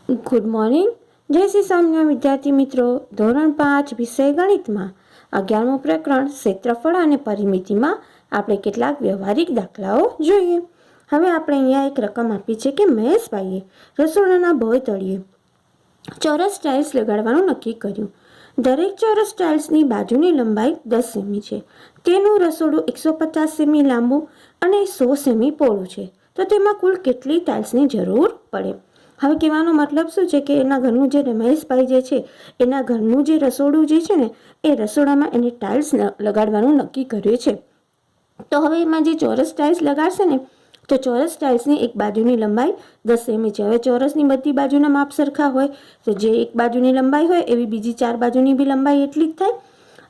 Good morning. જય શ્રી સ્વામિનારાયણ વિદ્યાર્થી મિત્રો. ધોરણ 5 વિષય ગણિતમાં 11મું પ્રકરણ ક્ષેત્રફળ અને પરિમિતિમાં આપણે કેટલાક વ્યવહારિક દાખલાઓ જોઈએ. હવે આપણે અહીંયા એક રકમ આપી છે કે મહેશભાઈએ રસોડાના ભોંય તળિયે ચોરસ ટાઇલ્સ લગાડવાનું નક્કી કર્યું. દરેક ચોરસ ટાઇલ્સની બાજુની લંબાઈ 10 સેમી છે. તેનું રસોડું 150 સેમી લાંબુ અને 100 સેમી પહોળું છે. તો તેમાં કુલ કેટલી ટાઇલ્સની જરૂર પડે? હવે કહેવાનો મતલબ શું છે કે એના ઘરનું જે રમેશભાઈ જે છે એના ઘરનું જે રસોડું જે છે ને એ રસોડામાં એને ટાઇલ્સ લગાડવાનું નક્કી કર્યું છે. તો હવે એમાં જે ચોરસ ટાઇલ્સ લગાડશે ને તો ચોરસ ટાઇલ્સની એક બાજુની લંબાઈ 10 સેમી છે. હવે ચોરસની બધી બાજુના માપ સરખા હોય તો જે એક બાજુની લંબાઈ હોય એવી બીજી 4 બાજુની બી લંબાઈ એટલી જ થાય.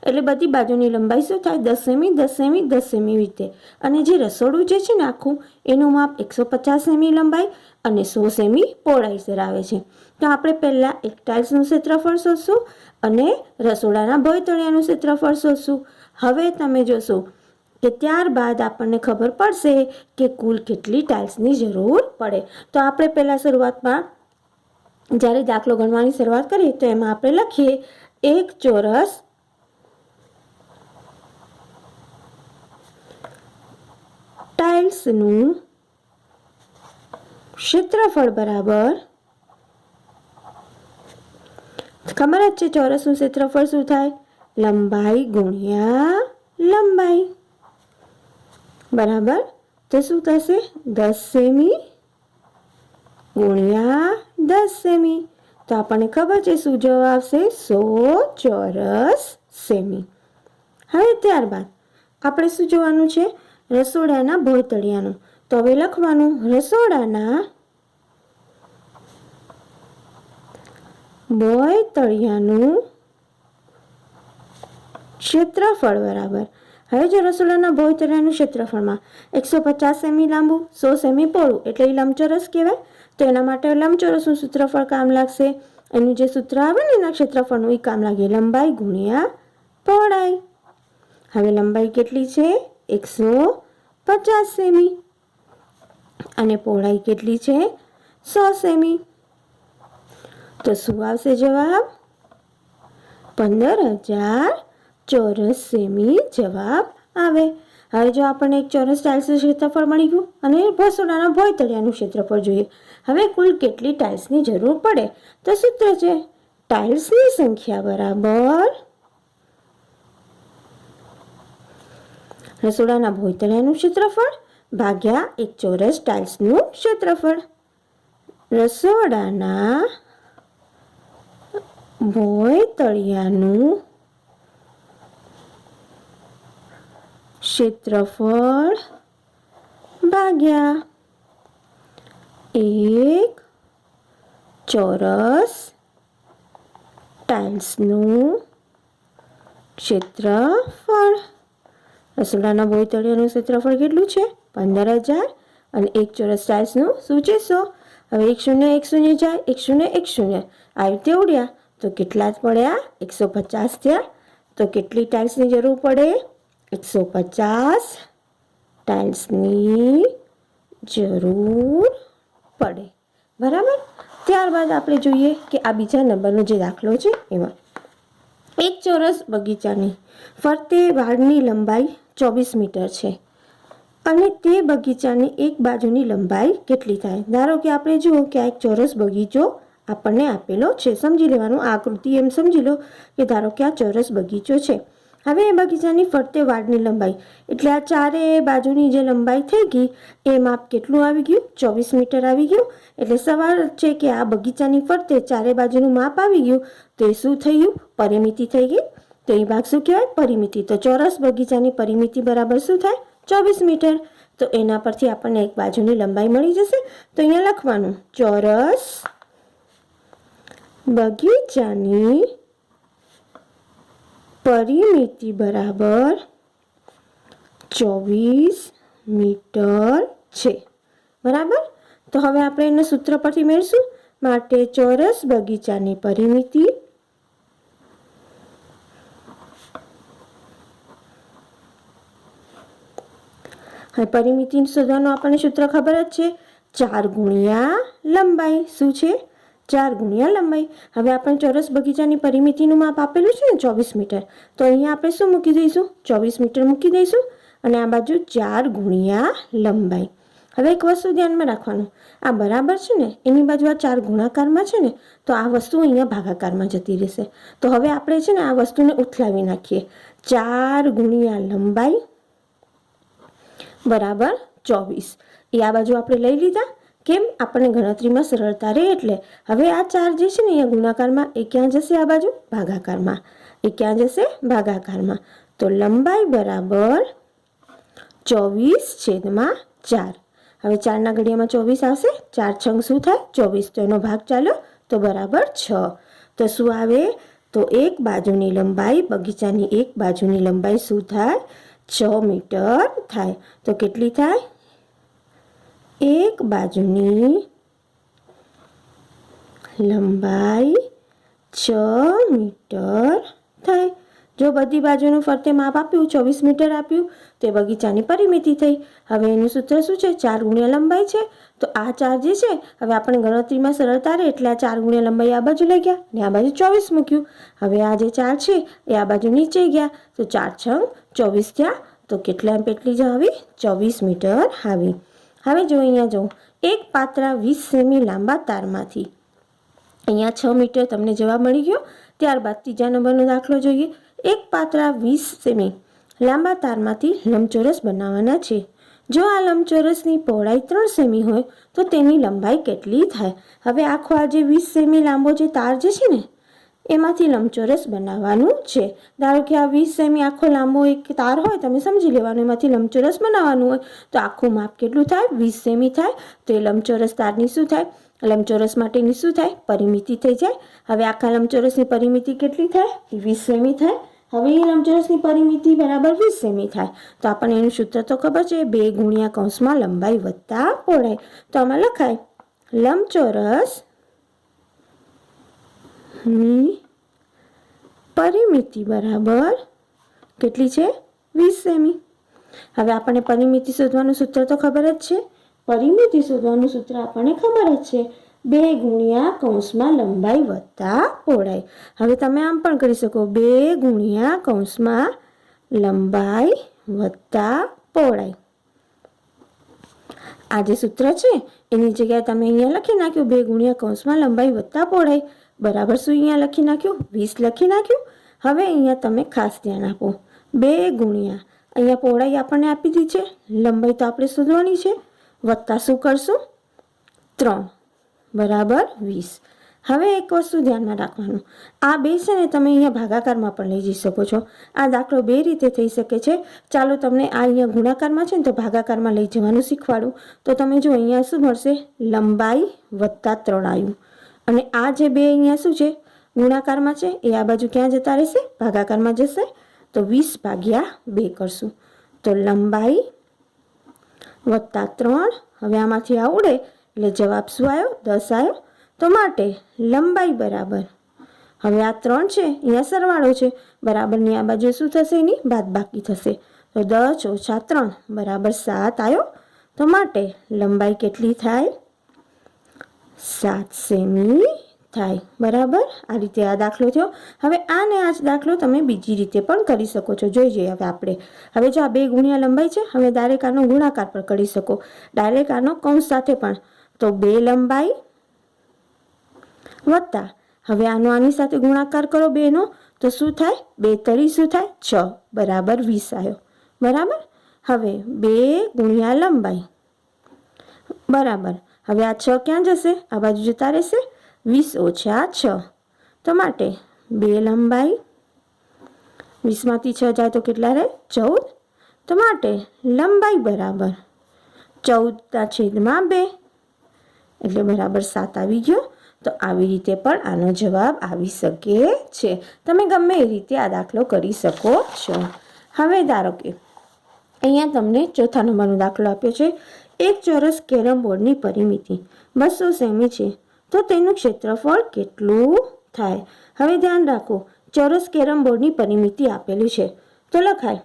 એટલે બધી બાજુની લંબાઈ શું થાય? 10 સેમી 10 સેમી 10 સેમી રીતે. અને જે રસોડું જે છે ને આખું એનું માપ 150 સેમી લંબાઈ અને 100 સેમી પહોળાઈ ધરાવે છે. તો આપણે પહેલાં એક ટાઇલ્સનું ક્ષેત્રફળ શોધશું અને રસોડાના ભોંય તળિયાનું ક્ષેત્રફળ શોધશું. હવે તમે જોશો કે ત્યારબાદ આપણને ખબર પડશે કે કુલ કેટલી ટાઇલ્સની જરૂર પડે. તો આપણે પહેલાં શરૂઆતમાં જ્યારે દાખલો ગણવાની શરૂઆત કરીએ તો એમાં આપણે લખીએ એક ચોરસ ટાઇલ્સનું ક્ષેત્રફળ બરાબર, ખબર જ છે ચોરસનું ક્ષેત્રફળ શું થાય? લંબાઈ ગુણ્યા લંબાઈ બરાબર. તો શું થશે? 10 સેમી ગુણ્યા 10 સેમી. તો આપણને ખબર છે શું જવાબ આવશે? 100 ચોરસ સેમી. હવે ત્યારબાદ આપણે શું જોવાનું છે? રસોડાના ભોંય તળિયાનું. તો હવે લખવાનું રસોડાના ભોંય તળિયાનું ક્ષેત્રફળ બરાબર. હવે જો રસોડાના ભોંય તળિયાનું ક્ષેત્રફળમાં 150 સેમી લાંબુ 100 સેમી પહોળું એટલે એ લંબચોરસ કહેવાય. તો એના માટે લંબચોરસનું સૂત્રફળ કામ લાગશે. એનું જે સૂત્ર આવે ને એના ક્ષેત્રફળનું એ કામ લાગે લંબાઈ ગુણ્યા પહોળાઈ. હવે લંબાઈ કેટલી છે? 150 સેમી અને પહોળાઈ કેટલી છે? 100 સેમી. તો શું આવશે જવાબ? 15,000 ચોરસ સેમી જવાબ આવે. હવે જો આપણને એક ચોરસ ટાઇલ્સનું ક્ષેત્રફળ મળી ગયું અને રસોડાના ભોંય તળિયાનું ક્ષેત્રફળ જોઈએ. હવે કુલ કેટલી ટાઇલ્સની જરૂર પડે? તો સૂત્ર છે ટાઇલ્સની સંખ્યા બરાબર રસોડાના ભોંય તળિયાનું ક્ષેત્રફળ ભાગ્યા એક ચોરસ ટાઇલ્સનું ક્ષેત્રફળ. રસોડાના ભોંય તળિયાનું ક્ષેત્રફળ ભાગ્યા એક ચોરસ ટાઇલ્સનું ક્ષેત્રફળ. રસોડાના ભોંય તળિયાનું ક્ષેત્રફળ કેટલું છે? 15,000 અને એક ચોરસ ટાઇલ્સનું શું છે? 100. હવે 1 0 1 0 જાય 1 0 1 0 આવી રીતે ઉડ્યા તો કેટલા જ પડ્યા? 150 થયા. તો કેટલી ટાઇલ્સની જરૂર પડે? 150 ટાઇલ્સની જરૂર પડે બરાબર. ત્યારબાદ આપણે જોઈએ કે આ બીજા નંબરનો જે દાખલો છે એમાં એક ચોરસ બગીચાની ફરતે વાડની લંબાઈ 24 મીટર છે અને તે બગીચાની એક બાજુની લંબાઈ કેટલી થાય? ધારો કે આપણે જુઓ કે આ એક ચોરસ બગીચો આપણને આપેલો છે. સમજી લેવાનું આકૃતિ એમ સમજી લો કે ધારો કે આ ચોરસ બગીચો છે. હવે એ બગીચાની ફરતે વાડની લંબાઈ એટલે આ ચારે બાજુની જે લંબાઈ થઈ ગઈ એ માપ કેટલું આવી ગયું? 24 મીટર આવી ગયું. એટલે સવાલ છે કે આ બગીચાની ફરતે ચારે બાજુનું માપ આવી ગયું તો એ શું થયું? પરિમિતિ થઈ ગઈ. તો એ ભાગ શું કહેવાય? પરિમિતિ. તો ચોરસ બગીચાની પરિમિતિ બરાબર શું થાય? 24 મીટર. તો એના પરથી આપણને એક બાજુની લંબાઈ મળી જશે. તો અહીંયા લખવાનું ચોરસ બગીચાની પરિમિતિ બરાબર 24 મીટર છે બરાબર. તો હવે આપણે એને સૂત્ર પરથી મેળવીશું. માટે ચોરસ બગીચાની પરિમિતિ હવે પરિમિતિ શોધવાનું આપણને સૂત્ર ખબર જ છે 4 ગુણ્યા લંબાઈ શું છે 4 ગુણ્યા લંબાઈ. હવે આપણે ચોરસ બગીચાની પરિમિતિનું માપ આપેલું છે ને 24 મીટર, તો અહીંયા આપણે શું મૂકી દઈશું? 24 મીટર મૂકી દઈશું અને આ બાજુ 4 ગુણ્યા લંબાઈ. હવે એક વસ્તુ ધ્યાનમાં રાખવાનું, આ બરાબર છે ને એની બાજુ આ 4 ગુણાકારમાં છે ને, તો આ વસ્તુ અહીંયા ભાગાકારમાં જતી રહેશે. તો હવે આપણે છે ને આ વસ્તુને ઉથલાવી નાખીએ. 4 ગુણ્યા લંબાઈ બરાબર 24. એ આ બાજુ આપણે લઈ લીધા. કેમ? આપણને ગણતરીમાં સરળતા રહે એટલે. હવે આ 4 જે છે ને અહીંયા ગુણાકારમાં, એ ક્યાં જશે? આ બાજુ ભાગાકારમાં. એ ક્યાં જશે? ભાગાકારમાં. તો લંબાઈ બરાબર 24/4. હવે 4ના ઘડિયામાં 24 આવશે. 4 છંગ શું થાય? 24. તો એનો ભાગ ચાલ્યો તો બરાબર 6. તો શું આવે? તો એક બાજુની લંબાઈ, બગીચાની એક બાજુની લંબાઈ શું થાય? 6 મીટર થાય. તો કેટલી થાય? એક બાજુની લંબાઈ 6 મીટર થાય. જો બધી બાજુનું ફરતે માપ આપ્યું, 24 મીટર આપ્યું, તે બગીચાની પરિમિતિ થઈ. હવે એનું સૂત્ર શું છે? 4 ગુણ્યા લંબાઈ છે. તો આ 4 જે છે, હવે આપણે ગણતરીમાં સરળતા રહે એટલે આ 4 ગુણ્યા લંબાઈ આ બાજુ લઈ ગયા અને આ બાજુ 24 મૂક્યું. હવે આ જે 4 છે એ આ બાજુ નીચે ગયા, તો 4 છંગ 24 થયા. તો કેટલી જ આવી? 24 મીટર આવી. હવે જો અહીંયા જાઉં, એક પાતળા 20 સેમી લાંબા તારમાંથી અહીંયા 6 મીટર તમને જવાબ મળી ગયો. ત્યારબાદ ત્રીજા નંબરનો દાખલો જોઈએ. એક પાતળા 20 સેમી લાંબા તારમાંથી લંબચોરસ બનાવવાના છે. જો આ લંબચોરસની પહોળાઈ 3 સેમી હોય તો તેની લંબાઈ કેટલી થાય? હવે આખો આ જે 20 સેમી લાંબો જે તાર જે છે ને, એમાંથી લંબચોરસ બનાવવાનું છે. ધારો કે આ 20 સેમી આખો લાંબો એક તાર હોય, તમે સમજી લેવાનું, એમાંથી લંબચોરસ બનાવવાનું હોય તો આખું માપ કેટલું થાય? 20 સેમી થાય. તો એ લંબચોરસ તારની શું થાય? લંબચોરસ માટેની શું થાય? પરિમિતિ થઈ જાય. હવે આખા લંબચોરસની પરિમિતિ કેટલી થાય? 20 સેમી થાય. હવે એ લંબચોરસની પરિમિતિ બરાબર 20 સેમી થાય. તો આપણને એનું સૂત્ર તો ખબર છે, 2 ગુણ્યા કૌંસમાં લંબાઈ વત્તા પહોળાઈ. તો આમાં લખાય લંબચોરસ ની પરિમિતિ બરાબર કેટલી છે? 20 સેમી. હવે આપણને પરિમિતિ શોધવાનું સૂત્ર તો ખબર જ છે. પરિમિતિ શોધવાનું સૂત્ર આપણને ખબર જ છે, 2 ગુણ્યા કૌંસમાં લંબાઈ વત્તા પહોળાઈ. હવે તમે આમ પણ કરી શકો, 2 ગુણ્યા કૌંસમાં લંબાઈ વત્તા પહોળાઈ. આ જે સૂત્ર છે એની જગ્યાએ તમે અહીંયા લખી નાખ્યું 2 ગુણ્યા કૌંસમાં લંબાઈ વત્તા પહોળાઈ બરાબર શું અહીંયા લખી નાખ્યું? 20 લખી નાખ્યું. હવે અહીંયા તમે ખાસ ધ્યાન આપો, 2 ગુણ્યા અહીંયા પહોળાઈ આપણને આપી દીધી છે, લંબાઈ તો આપણે શોધવાની છે, વત્તા શું કરશું? 3 બરાબર 20. હવે એક વસ્તુ ધ્યાનમાં રાખવાનું, આ 2 છે ને તમે અહીંયા ભાગાકારમાં પણ લઈ જઈ શકો છો. આ દાખલો 2 રીતે થઈ શકે છે. ચાલો તમને આ અહીંયા ગુણાકારમાં છે ને તો ભાગાકારમાં લઈ જવાનું શીખવાડું. તો તમે જો અહીંયા શું મળશે? લંબાઈ વત્તા 3 આવ્યું. અને આ જે 2 અહીંયા શું છે? ગુણાકારમાં છે, એ આ બાજુ ક્યાં જતા રહેશે? ભાગાકારમાં જશે. તો 20 ભાગ્યા 2 કરશું. તો લંબાઈ વત્તા 3. હવે આમાંથી આ ઉડે એટલે જવાબ શું આવ્યો? 10 આવ્યો. તો માટે લંબાઈ બરાબર, હવે આ 3 છે અહીંયા સરવાળો છે, બરાબરની આ બાજુ શું થશે? એની બાદબાકી થશે. તો 10 ઓછા 3 બરાબર 7 આવ્યો. તો માટે લંબાઈ કેટલી થાય? 7 સેમી થાય. બરાબર, આ રીતે આ દાખલો થયો. હવે આને આ જ દાખલો તમે બીજી રીતે પણ કરી શકો છો. જોઈ જઈએ હવે આપણે. હવે જો આ 2 ગુણ્યા લંબાઈ છે, હવે ડાયરેક્ટ આનો ગુણાકાર પણ કરી શકો, ડાયરેક્ટ આનો કૌંસ સાથે પણ. તો 2 લંબાઈ વત્તા, હવે આનો આની સાથે ગુણાકાર કરો 2 નો, તો શું થાય? 2 તરી શું થાય? 6 બરાબર 20 આવ્યો. બરાબર. હવે 2 ગુણ્યા લંબાઈ બરાબર, હવે આ 6 ક્યાં જશે? આ બાજુ જતા રહેશે. 20 ઓછા 6. તો માટે 2 લંબાઈ, 20માંથી 6 જાય તો કેટલા રહે? 14. તો માટે લંબાઈ બરાબર 14/2 એટલે બરાબર 7 આવી ગયો. તો આવી રીતે પણ આનો જવાબ આવી શકે છે. તમે ગમે એ રીતે આ દાખલો કરી શકો છો. હવે ધારો કે અહીંયા તમને ચોથા નંબરનો દાખલો આપ્યો છે. એક ચોરસ કેરમ બોર્ડની પરિમિતિ 200 સેમી છે, તો તેનું ક્ષેત્રફળ કેટલું થાય? હવે ધ્યાન રાખો, ચોરસ કેરમ બોર્ડની પરિમિતિ આપેલી છે, તો લખાય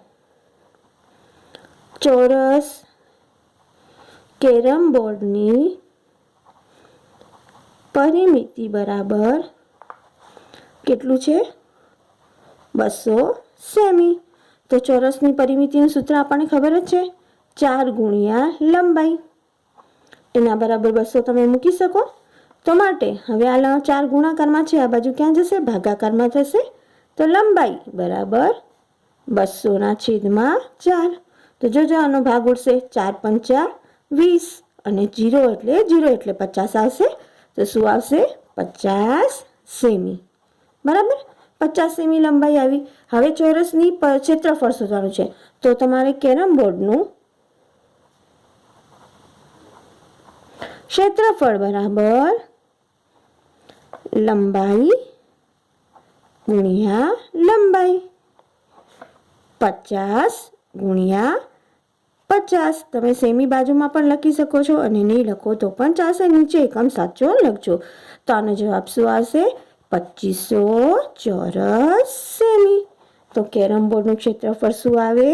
ચોરસ કેરમ બોર્ડની પરિમિતિ બરાબર કેટલું છે? 200 સેમી. તો ચોરસની પરિમિતિનું સૂત્ર આપણને ખબર જ છે, 4 ગુણ્યા લંબાઈ. એના બરાબર 200 તમે મૂકી શકો. તો માટે હવે આ 4 ગુણાકારમાં છે, આ બાજુ ક્યાં જશે? ભાગાકારમાં થશે. તો લંબાઈ બરાબર 200/4. તો જોજો આનો ભાગ ઉડશે, 4 પંચા 20 અને 0 એટલે 50 આવશે. તો શું આવશે? 50 સેમી. બરાબર, 50 સેમી લંબાઈ આવી. હવે ચોરસની ક્ષેત્રફળ શોધવાનું છે. તો તમારે કેરમ બોર્ડનું ક્ષેત્રફળ બરાબર લંબાઈ ગુણ્યા લંબાઈ, 50 ગુણ્યા 50. તમે સેમી બાજુમાં પણ લખી શકો છો અને નહીં લખો તો પણ ચાલશે. નીચે એકમ સાચો લખજો. તો આનો જવાબ શું આવશે? 2500 ચોરસ સેમી. તો કેરમ બોર્ડનું ક્ષેત્રફળ શું આવે?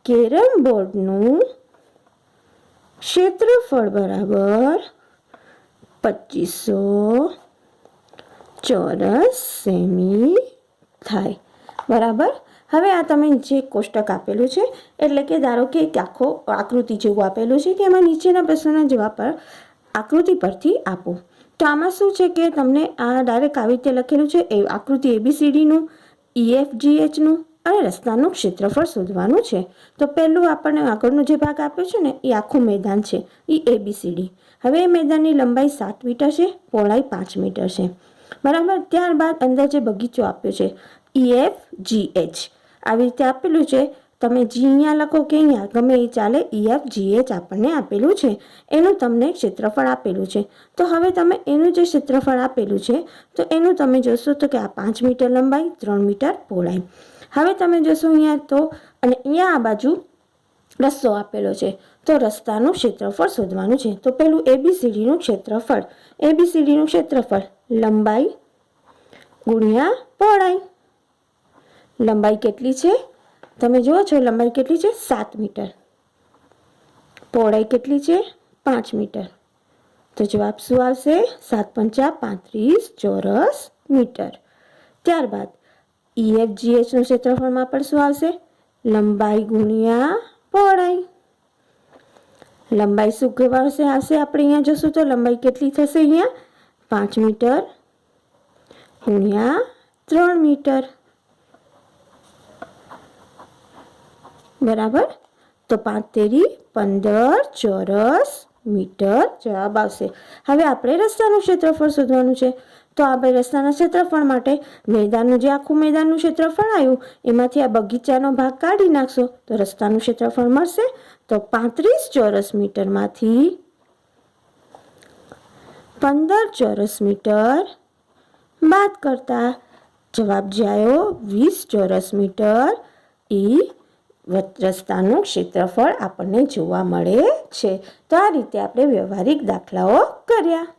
કેરમ બોર્ડનું ક્ષેત્રફળ બરાબર 2500 ચોરસ સેમી થાય. બરાબર. હવે આ તમે નીચે એક કોષ્ટક આપેલું છે, એટલે કે ધારો કે એક આખો આકૃતિ જેવું આપેલું છે કે એમાં નીચેના પ્રશ્નોના જવાબ પર આકૃતિ પરથી આપો. તો આમાં શું છે કે તમને આ ડાયરેક્ટ આવી રીતે લખેલું છે, એ આકૃતિ ABCDનું, EFGHનું અને રસ્તાનું ક્ષેત્રફળ શોધવાનું છે. તો પહેલું આપણને આગળનો જે ભાગ આપ્યો છે ને એ આખું મેદાન છે, એ ABCD. હવે એ મેદાનની લંબાઈ 7 મીટર છે, પહોળાઈ 5 મીટર છે. બરાબર. ત્યારબાદ અંદર જે બગીચો આપ્યો છે EFGH આવી રીતે આપેલું છે. તમે જી અહીંયા લખો કે અહીંયા ગમે એ ચાલે, EFGH આપણને આપેલું છે, એનું તમને ક્ષેત્રફળ આપેલું છે. તો હવે તમે એનું જે ક્ષેત્રફળ આપેલું છે તો એનું તમે જોશો તો કે આ 5 મીટર લંબાઈ, 3 મીટર પહોળાઈ. હવે તમે જોશો અહીંયા તો, અને અહીંયા આ બાજુ રસ્તો આપેલો છે, તો રસ્તાનું ક્ષેત્રફળ શોધવાનું છે. તો પેલું ABCDનું ક્ષેત્રફળ, ABCDનું ક્ષેત્રફળ લંબાઈ ગુણ્યા પહોળાઈ. લંબાઈ કેટલી છે? તમે જુઓ છો લંબાઈ કેટલી છે? 7 મીટર. પહોળાઈ કેટલી છે? 5 મીટર. તો જવાબ શું આવશે? 7 પંચા 35 ચોરસ મીટર. ત્યારબાદ EFGHનું ક્ષેત્રફળમાં પણ શું આવશે? લંબાઈ ગુણ્યા પહોળાઈ. લંબાઈ શું આવશે? આપણે અહીંયા જોશું તો લંબાઈ કેટલી થશે? અહીંયા 5 મીટર ગુણ્યા 3 મીટર. બરાબર. તો 5 તેરી 15 ચોરસ મીટર જવાબ આવશે. હવે આપણે રસ્તાનું ક્ષેત્રફળ શોધવાનું છે. તો આપણે રસ્તાના ક્ષેત્રફળ માટે મેદાનનું જે આખું મેદાનનું ક્ષેત્રફળ આવ્યું એમાંથી આ બગીચાનો ભાગ કાઢી નાખશો તો રસ્તાનું ક્ષેત્રફળ મળશે. તો 35 ચોરસ મીટરમાંથી 15 ચોરસ મીટર બાદ કરતા જવાબ જે આવ્યો 20 ચોરસ મીટર એ રસ્તાનું ક્ષેત્રફળ આપણને જોવા મળે છે. તો આ રીતે આપણે વ્યવહારિક દાખલાઓ કર્યા.